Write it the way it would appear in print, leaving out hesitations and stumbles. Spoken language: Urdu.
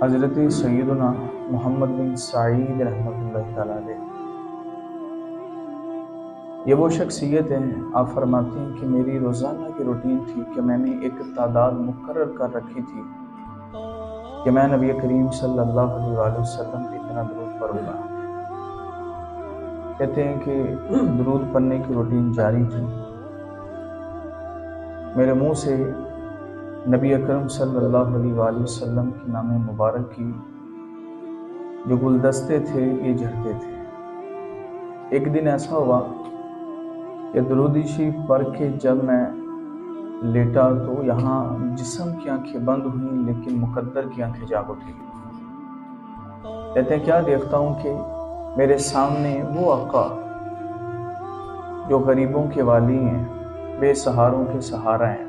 حضرت سیدنا محمد بن سعید رحمۃ اللہ تعالیٰ علیہ، یہ وہ شخصیت ہیں، آپ فرماتے ہیں کہ میری روزانہ کی روٹین تھی کہ میں نے ایک تعداد مقرر کر رکھی تھی کہ میں نبی کریم صلی اللہ علیہ وآلہ وسلم پہ اتنا درود پڑھوں گا۔ کہتے ہیں کہ درود پڑھنے کی روٹین جاری تھی، میرے منہ سے نبی اکرم صلی اللہ علیہ وآلہ وسلم کی نام مبارک کی جو گلدستے تھے یہ جھڑتے تھے۔ ایک دن ایسا ہوا کہ درود شریف پڑھ کے جب میں لیٹا تو یہاں جسم کی آنکھیں بند ہوئیں لیکن مقدر کی آنکھیں جاگ اٹھی۔ کہتے ہیں کیا دیکھتا ہوں کہ میرے سامنے وہ آقا جو غریبوں کے والی ہیں، بے سہاروں کے سہارا ہیں،